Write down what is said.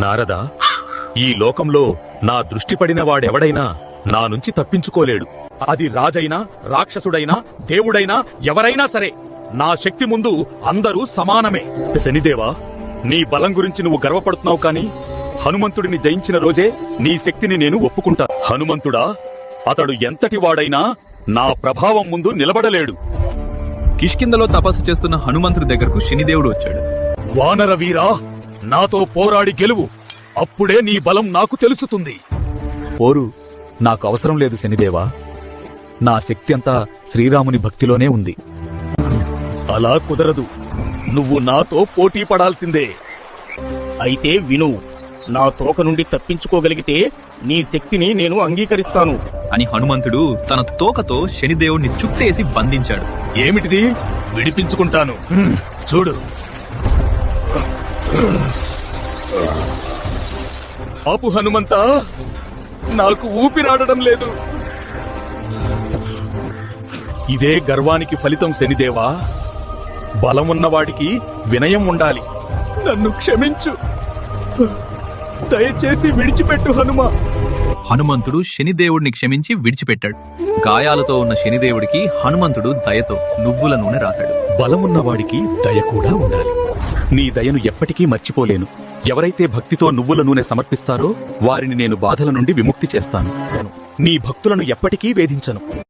నారదా, ఈ లోకంలో నా దృష్టి పడిన వాడెవడైనా నా నుంచి తప్పించుకోలేడు. అది రాజైనా, రాక్షసుడైనా, దేవుడైనా, ఎవరైనా సరే నా శక్తి ముందు అందరూ సమానమే. శనిదేవా, నీ బలం గురించి నువ్వు గర్వపడుతున్నావు కాని హనుమంతుడిని జయించిన రోజే నీ శక్తిని నేను ఒప్పుకుంటా. హనుమంతుడా, అతడు ఎంతటి వాడైనా నా ప్రభావం ముందు నిలబడలేడు. కిష్కిందలో తపస్సు చేస్తున్న హనుమంతుడి దగ్గరకు శనిదేవుడు వచ్చాడు. వానర వీరా, నాతో పోరాడి గెలువు. అప్పుడే నీ బలం నాకు తెలుస్తుంది. పోరు నాకు అవసరం లేదు శనిదేవా. నా శక్తి అంతా శ్రీరాముని భక్తిలోనే ఉంది. అలా కుదరదు. నువ్వు నాతో పోటీ పడాల్సిందే. అయితే విను, నా తోక నుండి తప్పించుకోగలిగితే నీ శక్తిని నేను అంగీకరిస్తాను అని హనుమంతుడు తన తోకతో శనిదేవుణ్ణి చుట్టేసి బంధించాడు. ఏమిటిది? విడిపించుకుంటాను, చూడు. ఆపు హనుమంతా, నాకు ఊపిరాడడం లేదు. ఇదే గర్వానికి ఫలితం శనిదేవా. బలమున్నవాడికి వినయం ఉండాలి. నన్ను క్షమించు, దయచేసి విడిచిపెట్టు హనుమా. హనుమంతుడు శనిదేవుడిని క్షమించి విడిచిపెట్టాడు. గాయాలతో ఉన్న శనిదేవుడికి హనుమంతుడు దయతో నువ్వుల నూనె రాశాడు. బలమున్నవాడికి దయ కూడా ఉండాలి. నీ దయను ఎప్పటికీ మర్చిపోలేను. ఎవరైతే భక్తితో నువ్వుల నూనె సమర్పిస్తారో వారిని నేను బాధల నుండి విముక్తి చేస్తాను. నీ భక్తులను ఎప్పటికీ వేధించను.